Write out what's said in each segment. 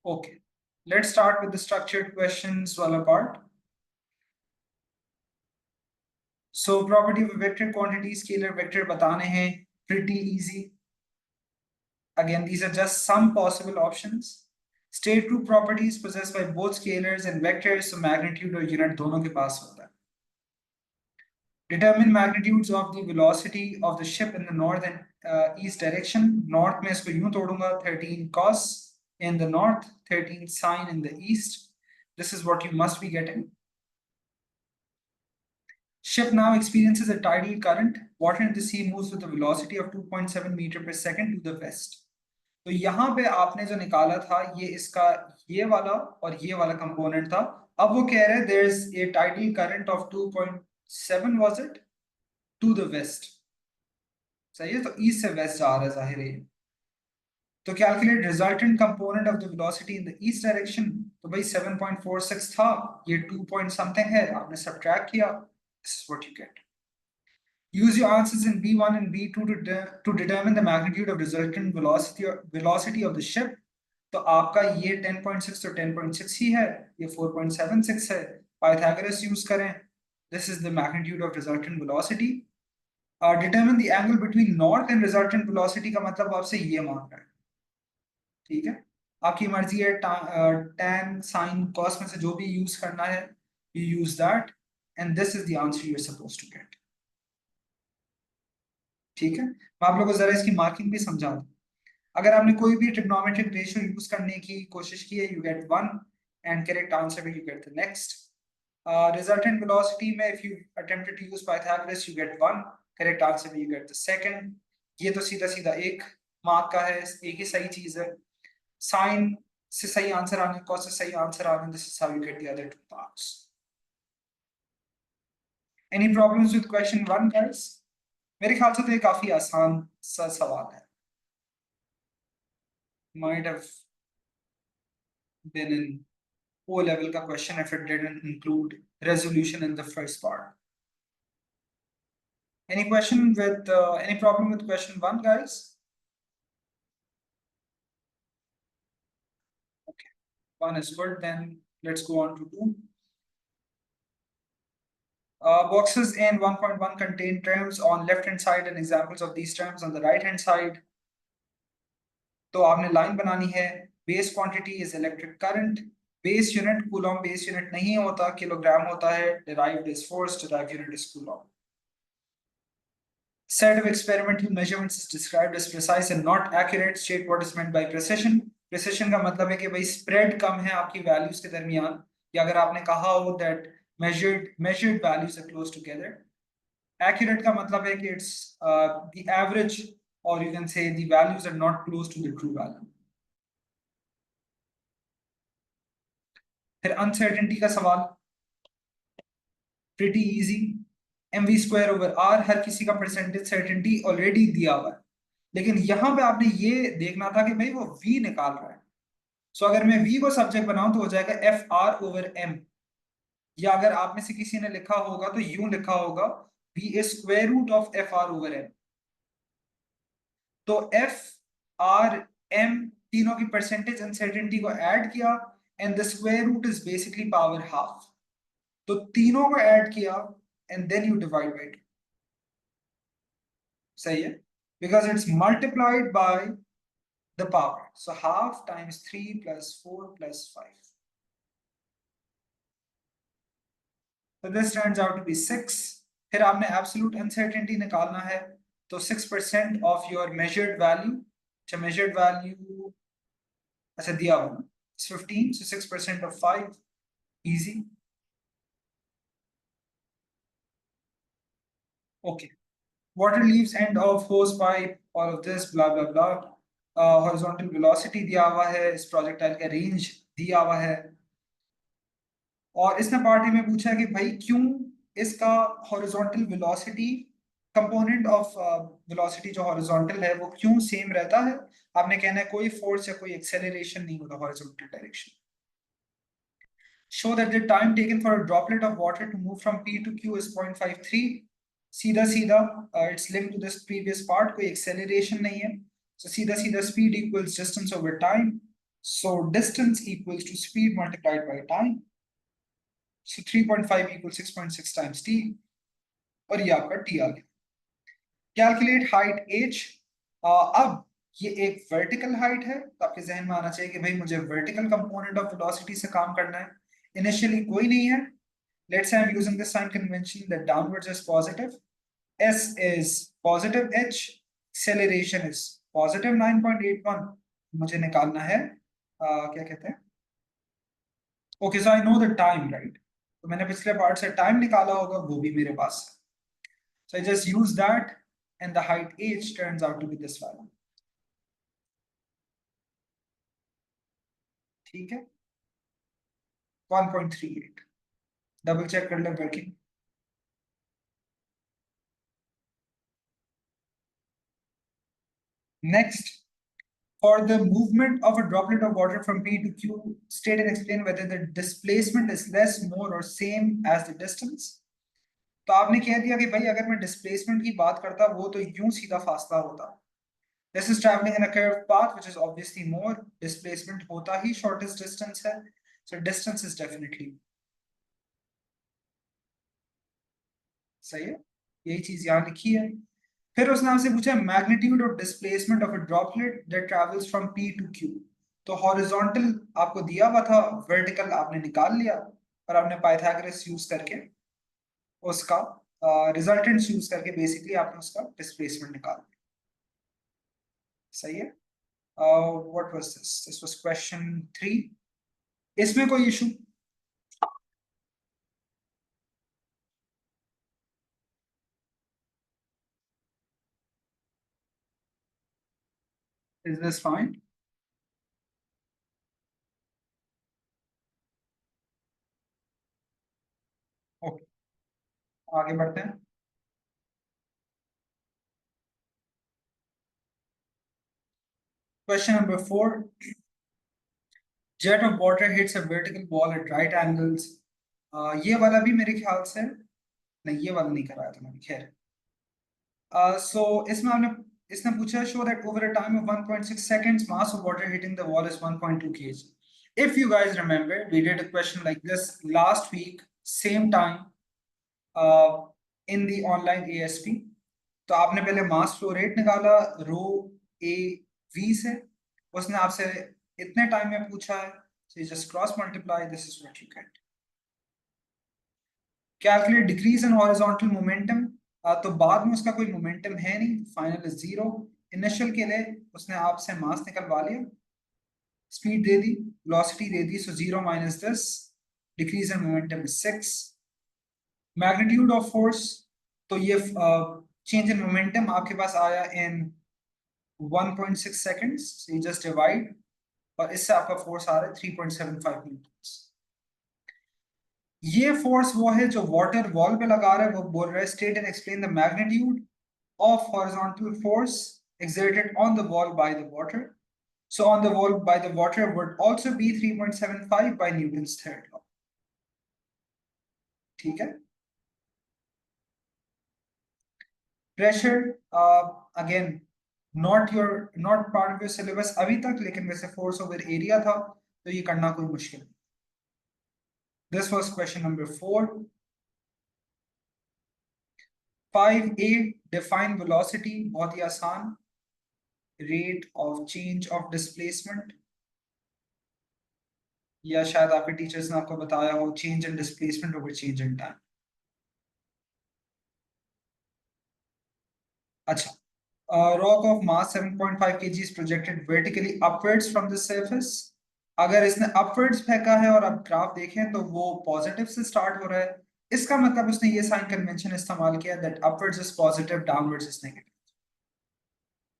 Okay, let's start with the structured questions wala part. So property of a vector quantity scalar vector बताने हैं, pretty easy. Again, these are just some possible options. State true properties possessed by both scalars and vectors, so magnitude और unit दोनों के पास होता है. Determine magnitudes of the velocity of the ship in the north and east direction. North में इसको यूं तोड़ूंगा, 13 cos in the north, 13 sine in the east. This is what you must be getting. Ship now experiences a tidal current. Water in the sea moves with a velocity of 2.7 meter per second to the west. तो यहाँ पे आपने जो निकाला था ये इसका ये वाला और ये वाला कंपोनेंट था. अब वो कह रहे हैं there is a tidal current of 2.7 was it to the west. सही है, तो ईस्ट से वेस्ट जा रहा है जाहिर है. तो calculate resultant component of the velocity in the east direction. तो भाई 7.46 था, ये 2 पॉइंट समथिंग है, आपने सब्ट्रैक्ट किया. This is what you get. Use your answers in B1 and B2 to determine the magnitude of resultant velocity of the ship. तो आपका ये 10.6 तो 10.6 ही है, ये 4.76 है. Pythagoras यूज करें. This is the magnitude of resultant velocity. Determine the angle between north and resultant velocity का मतलब आपसे ये मांग रहा है. ठीक है, आपकी मर्जी है. tan sin cos में से जो भी यूज करना है, you use that and this is the answer you're supposed to get. ठीक है, मैं आप लोगों को जरा इसकी मार्किंग भी समझा दूं. अगर आपने कोई भी ट्रिग्नोमेट्रिक रेशियो यूज करने की कोशिश की है, you get 1 and correct answer में you get the next. Resultant velocity में if you attempted to use Pythagoras you get 1, correct answer में यू गेट द सेकंड. ये तो सीधा सीधा एक मार्क का है, एक ही सही चीज है. साइन से सही आंसर आने, कॉस से सही आंसर आने, this is how you get the other two parts. Any problems with question 1 guys? मेरे ख्याल से तो ये काफी आसान सा सवाल है. Might have been in O level का question if it didn't include resolution in the first part. Any question with any problem with question 1 guys? Okay, 1 is good, then let's go on to 2. Boxes in 1.1 contain terms on left hand side and examples of these terms on the right hand side. तो आपने line बनानी है. Base quantity is electric current. Base unit Coulomb base unit नहीं होता, kilogram होता है. derived is force, derived unit is coulomb. Set of experimental measurements is described as precise and not accurate. State what is meant by precision. Precision का मतलब है कि भाई spread कम है आपकी वैल्यूज के दरमियान, या अगर आपने कहा हो that measured values are close together. Accurate का मतलब है कि it's the average, or you can say the values are not close to the true value. फिर uncertainty का सवाल, pretty easy. mv square over r, हर किसी का परसेंटेज सर्टेनिटी ऑलरेडी दिया हुआ है, लेकिन यहां पे आपने ये देखना था कि भाई वो v निकाल रहा है. सो अगर मैं v को सब्जेक्ट बनाऊं तो हो जाएगा एफ आर ओवर m, या अगर आप में से किसी ने लिखा होगा तो यूं लिखा होगा v is square root of f r over m. तो एफ आर m तीनों की परसेंटेज अनसर्टेनिटी को ऐड किया and the square root is basically power half. तो तीनों को ऐड किया and then you divide by 2. सही है, because it's multiplied by the power. So half times 3 plus 4 plus 5. So this turns out to be 6. फिर आपने absolute uncertainty निकालना है, तो 6% of your measured value, अच्छा measured value अच्छा दिया हुआ ना, it's 15, so 6% of 5, easy. Okay. Water leaves end of hose pipe, all of this blah blah blah. Horizontal velocity दिया हुआ है, इस प्रोजेक्टाइल का रेंज दिया हुआ है. और इसने पार्टी में पूछा कि भाई क्यों इसका horizontal velocity component of velocity जो हॉरिजॉन्टल है वो क्यों सेम रहता है. आपने कहना है कोई फोर्स या कोई एक्सेलरेशन नहीं होता horizontal direction. Show that the time taken for a droplet of water to move from P to Q is 0.53. सीधा सीधा it's linked to this previous part, कोई एक्सेलरेशन नहीं है. So सीधा सीधा speed equals distance over time. So distance equals to speed multiplied by time. So 3.5 equals 6.6 times t, और ये आपका t आ गया. Calculate height h. अब ये एक वर्टिकल हाइट है, तो आपके जहन में आना चाहिए कि भाई मुझे वर्टिकल कंपोनेंट ऑफ वेलोसिटी से काम करना है. इनिशियली कोई नहीं है. Let's say I'm using the sign convention that downwards is positive. S is positive h. Acceleration is positive 9.81. मुझे निकालना है क्या कहते हैं. Okay, so I know the time, right? तो मैंने पिछले पार्ट से टाइम निकाला होगा, वो भी मेरे पास है. So I just use that, and the height h turns out to be this value. ठीक है, 1.38. डबल चेक कर ले working. Next, for the movement of a droplet of water from P to Q, state and explain whether the displacement is less, more, or same as the distance. तो आपने कह दिया कि भाई अगर मैं डिस्प्लेसमेंट की बात करता वो तो यूं सीधा फासला होता. This is traveling in a curved path, which is obviously more. Displacement होता ही shortest distance है, so distance is definitely. सही है, यही चीज यहाँ लिखी है. फिर उसने आपसे पूछा magnitude of displacement of a droplet that travels from P to Q. तो हॉरिजॉन्टल आपको दिया हुआ था, वर्टिकल आपने निकाल लिया, और आपने पाइथागोरस यूज करके उसका रिजल्टेंट्स यूज करके बेसिकली आपने उसका डिस्प्लेसमेंट निकाला. सही है. What was this was question 3. इसमें कोई issue? Is this fine? Okay, आगे बढ़ते हैं. Question number 4. Jet of water hits a vertical wall at right angles. ये वाला भी मेरे ख्याल से नहीं, ये वाला नहीं कराया था मैंने, खैर. So इसमें हमने इसने पूछा show that over a time of 1.6 seconds mass of water hitting the wall is 1.2 kg. If you guys remember, we did a question like this last week, same time, in the online ASP. तो आपने पहले mass flow rate निकाला रो A V से, उसने आपसे इतने time में पूछा है, so you just cross multiply, this is what you get. Calculate decrease in horizontal momentum. तो बाद में उसका कोई मोमेंटम है नहीं, फाइनल इज 0. इनिशियल के लिए उसने आपसे मास निकलवा लिया, speed they the, velocity they the, so 0 minus this, decrease in momentum is 6. Magnitude of force, तो ये चेंज इन मोमेंटम आपके पास आया इन 1.6 seconds, so you just divide, और इससे आपका फोर्स आ रहा है 3.75 न्यूटन. ये फोर्स वो है जो वाटर वॉल पे लगा रहा है, वो बोल रहा है state and explain the magnitude of horizontal force exerted on the wall by the water. So on the wall by the water would also be 3.75 by Newton's third law. ठीक है. Pressure, again not part of your syllabus अभी तक, लेकिन वैसे force over area था, तो ये करना कोई मुश्किल नहीं. This was question number 4. 5A, define velocity, बहुत ही आसान. Rate of change of displacement, या शायद आपके टीचर्स ने आपको बताया हो change in displacement over change in time. अच्छा, rock of mass 7.5 kg is projected vertically upwards from the surface. अगर इसने अपवर्ड्स फेंका है और आप ग्राफ देखें तो वो पॉजिटिव से स्टार्ट हो रहा है, इसका मतलब उसने ये साइन कन्वेंशन इस्तेमाल किया that upwards is positive, downwards is negative.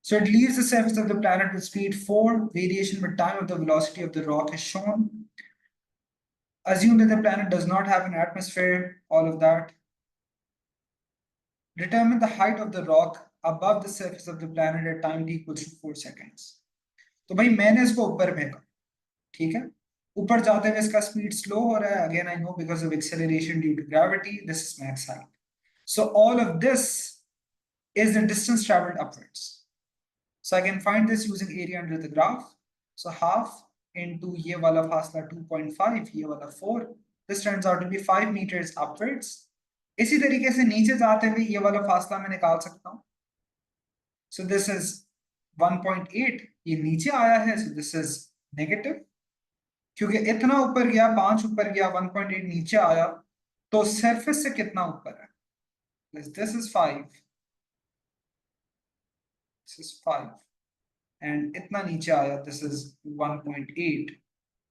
So it leaves the surface of the planet with speed 4. Variation with time of the velocity of the rock is shown. Assume that the planet does not have an atmosphere, all of that. Determine the height of the rock above the surface of the planet at time t equals to 4 seconds. तो भाई मैंने इसको ऊपर फेंका, ठीक है, ऊपर जाते हुए इसका स्पीड स्लो हो रहा है. Again I know because of acceleration due to gravity, this is max height. So all of this is the distance traveled upwards. So I can find this using area under the graph. So half into ये वाला फासला 2.5, ये वाला 4, this turns out to be 5 meters upwards. इसी तरीके से नीचे जाते हुए ये वाला फासला मैं निकाल सकता हूँ. So this is 1.8, ये नीचे आया है, so this is negative. क्योंकि इतना ऊपर गया, 5 ऊपर गया, 1.8 नीचे आया, तो सरफेस से कितना ऊपर है? This is 5, this is 5, and इतना नीचे आया, this is 1.8.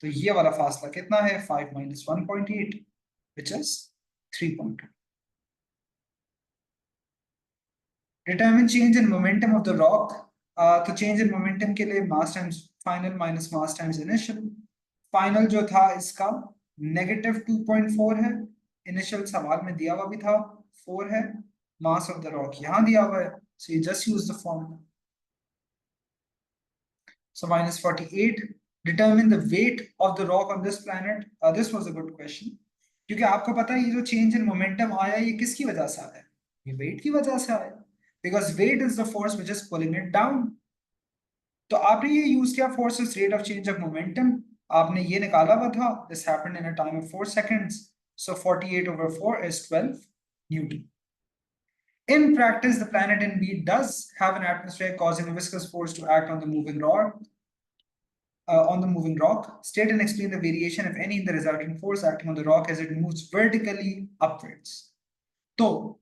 तो ये वाला फासला कितना है? 5 minus 1.8, which is 3.2. Determine change in momentum of the rock. तो change in momentum के लिए mass times final minus mass times initial. Final जो था इसका -2.4 है, initial सवाल में दिया हुआ भी था 4 है, mass of the rock यहाँ दिया हुआ है, so you just use the formula. So -48. Determine the weight of the rock on this planet. This was a good question. क्योंकि आपको पता है ये जो change in momentum आया, ये किसकी वजह से आया? ये weight की वजह से आया. Because weight is the force which is pulling it down. तो आपने ये यूज किया force is rate of change of momentum. आपने ये निकाला हुआ था. This happened in a time of 4 seconds. So 48/4 is 12 Newton. In practice, the planet indeed does have an atmosphere causing a viscous force to act on the moving rock. State and explain the variation, if any, in the resultant force acting on the rock as it moves vertically upwards. तो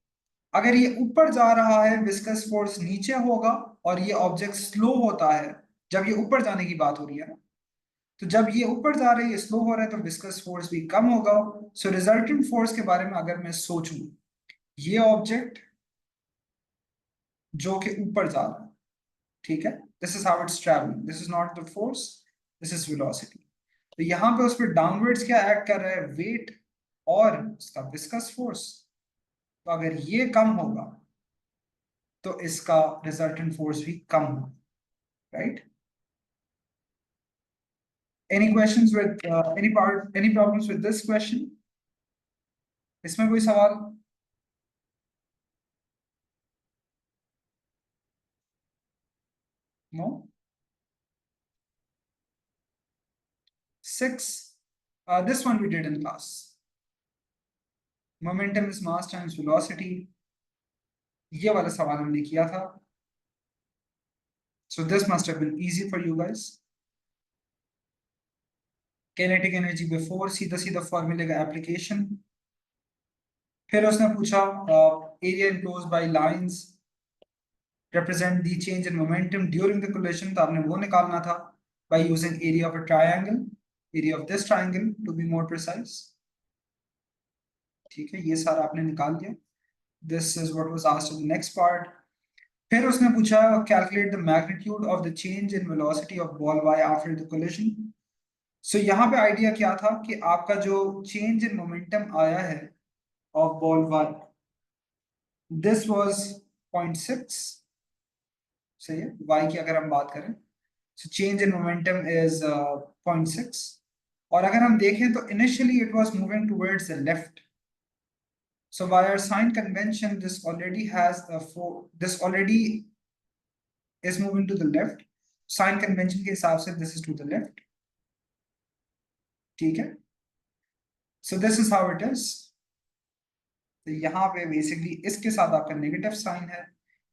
अगर ये ऊपर जा रहा है, viscous force नीचे होगा, और ये ऑब्जेक्ट स्लो होता है, जब ये ऊपर जाने की बात हो रही है ना, तो जब ये ऊपर जा रहा है, ये स्लो हो रहा है, तो विस्कस फोर्स भी कम होगा. सो रिजल्टेंट फोर्स के बारे में अगर मैं सोचूं, ये ऑब्जेक्ट जो कि ऊपर जा रहा है, ठीक है, this is how it's travelling, this is not the force, this is velocity. तो यहाँ पे उस पर डाउनवर्ड्स क्या एक्ट कर रहा है? वेट और उसका विस्कस फोर्स. तो अगर ये कम होगा तो इसका रिजल्टेंट फोर्स भी कम होगा, right? Any questions with any problems with this question? इसमें कोई सवाल? No? 6. This one we did in class. Momentum is mass times velocity. ये वाला सवाल हमने किया था. So this must have been easy for you guys. Kinetic energy before, सीधा फॉर्मूले का एप्लीकेशन. फिर उसने पूछा area enclosed by lines represent the change in momentum during the collision. तो आपने वो निकालना था by using area of a triangle, area of this triangle to be more precise. ठीक है, ये सारा आपने निकाल दिया. This is what was asked in the next part. फिर उसने पूछा calculate the magnitude of the change in velocity of ball y after the collision. So यहाँ पे आइडिया क्या था कि आपका जो change in momentum आया है of ball y, this was 0.6. सही है, y की अगर हम बात करें, so change in momentum is 0.6. और अगर हम देखें तो initially it was moving towards the left. So by our sign convention, this already is moving to the left. Sign convention के हिसाब से this is to the left. ठीक है? So this is how it is. तो यहाँ पे basically इसके साथ आपका negative sign है.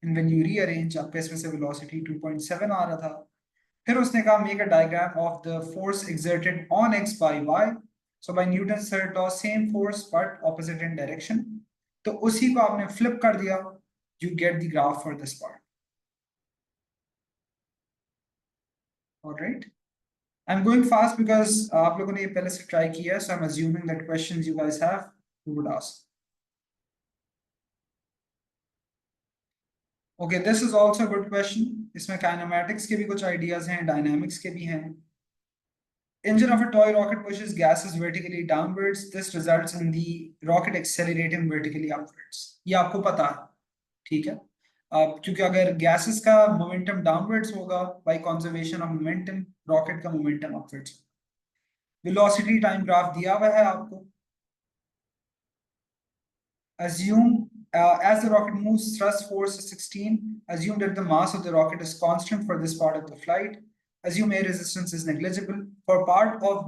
And when you rearrange, आपका इसमें से velocity 2.7 आ रहा था. फिर उसने कहा make a diagram of the force exerted on x by y. So by Newton's third law, same force but opposite in direction. तो उसी को आपने flip कर दिया. You get the graph for this part. All right. I'm going fast because आप लोगों ने ये पहले से try किया, so I'm assuming that questions you guys have, you would ask. Okay, this is also a good question. इसमें kinematics के भी कुछ ideas हैं, dynamics के भी हैं. Engine of a toy rocket pushes gases vertically downwards. This results in the rocket accelerating vertically upwards. ये आपको पता है, ठीक है? क्योंकि अगर gases का momentum downwards होगा, by conservation of momentum, rocket का momentum upwards. Velocity time graph दिया हुआ है आपको. Assume as the rocket moves, thrust force is 16. Assume that the mass of the rocket is constant for this part of the flight. Assume air resistance is negligible. for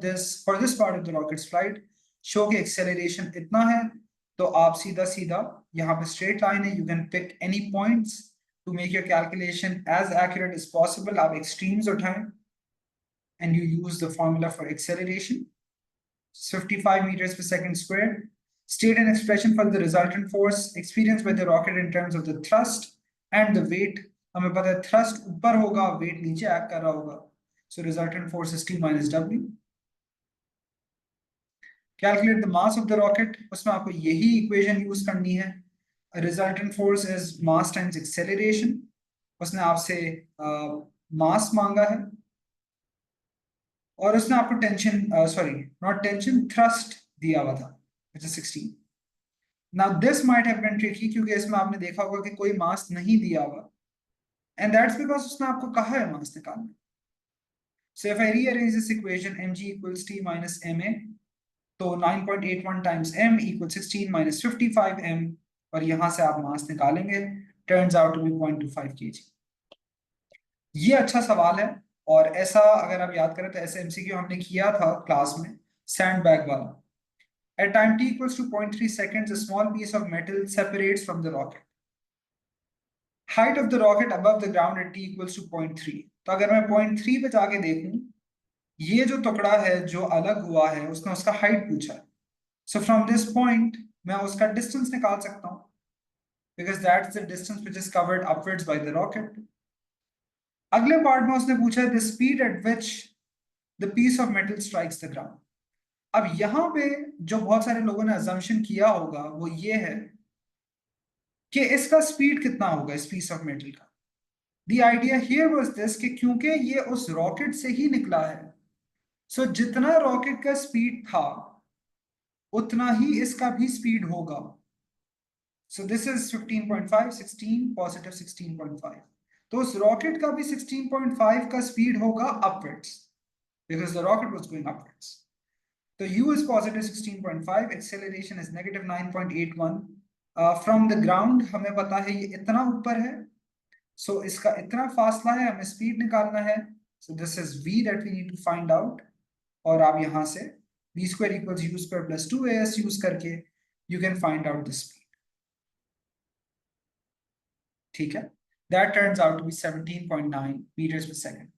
this part of the rocket's flight show कि acceleration इतना है, तो आप सीधा सीधा यहाँ पे straight line है, you can pick any points to make your calculation as accurate as possible. आप extremes उठाएं and you use the formula for acceleration, 55 meters per second squared. State an expression for the resultant force experienced by the rocket in terms of the thrust and the weight. हमें पता है thrust ऊपर होगा, weight नीचे act कर रहा होगा. So resultant force is T minus W. Calculate the mass of the rocket. उसमें आपको यही equation use करनी है. A resultant force is mass times acceleration. उसने आपसे mass मांगा है और उसने आपको thrust दिया हुआ था, which is 16. Now this might have been tricky क्योंकि इसमें आपने देखा होगा कि कोई मास नहीं दिया हुआ, and that's because उसने आपको कहा है मास निकालना. So if I rearrange this equation, mg equals T minus ma, तो 9.81 times m equals 16 minus 55 m, और यहां से आप मास निकालेंगे, turns out to be 0.25 kg. ये अच्छा सवाल है, और ऐसा अगर आप याद करें तो ऐसे MCQ हमने किया था क्लास में, सैंडबैग वाला. At time t equals to 0.3 seconds, a small piece of metal separates from the rocket. Height of the rocket above the ground at t equals to 0.3. तो अगर मैं 0.3 पे जाके देखूं, ये जो टुकड़ा है जो अलग हुआ है, उसने उसका हाइट पूछा है. So from this point मैं उसका डिस्टेंस निकाल सकता हूं, because that's the distance which is covered upwards by the rocket. अगले पार्ट में उसने पूछा है the speed at which the piece of metal strikes the ground. अब यहां पे जो बहुत सारे लोगों ने assumption किया होगा वो ये है कि इसका स्पीड कितना होगा इस पीस ऑफ मेटल का. The idea here was this कि क्योंकि ये उस रॉकेट से ही निकला है, सो जितना रॉकेट का स्पीड था उतना ही इसका भी स्पीड होगा. सो दिस इज 15.5, 16 पॉजिटिव 16.5, तो उस रॉकेट का भी 16.5 का स्पीड होगा upwards, because the rocket was going upwards. So u is positive 16.5, acceleration is negative 9.81. From the ground हमें पता है ये इतना ऊपर है, so इसका इतना फासला है, हमें स्पीड निकालना है. So this is v that we need to find out. और आप यहाँ से v square equals u square plus 2as use करके you can find out the speed. ठीक है, that turns out to be 17.9 meters per second.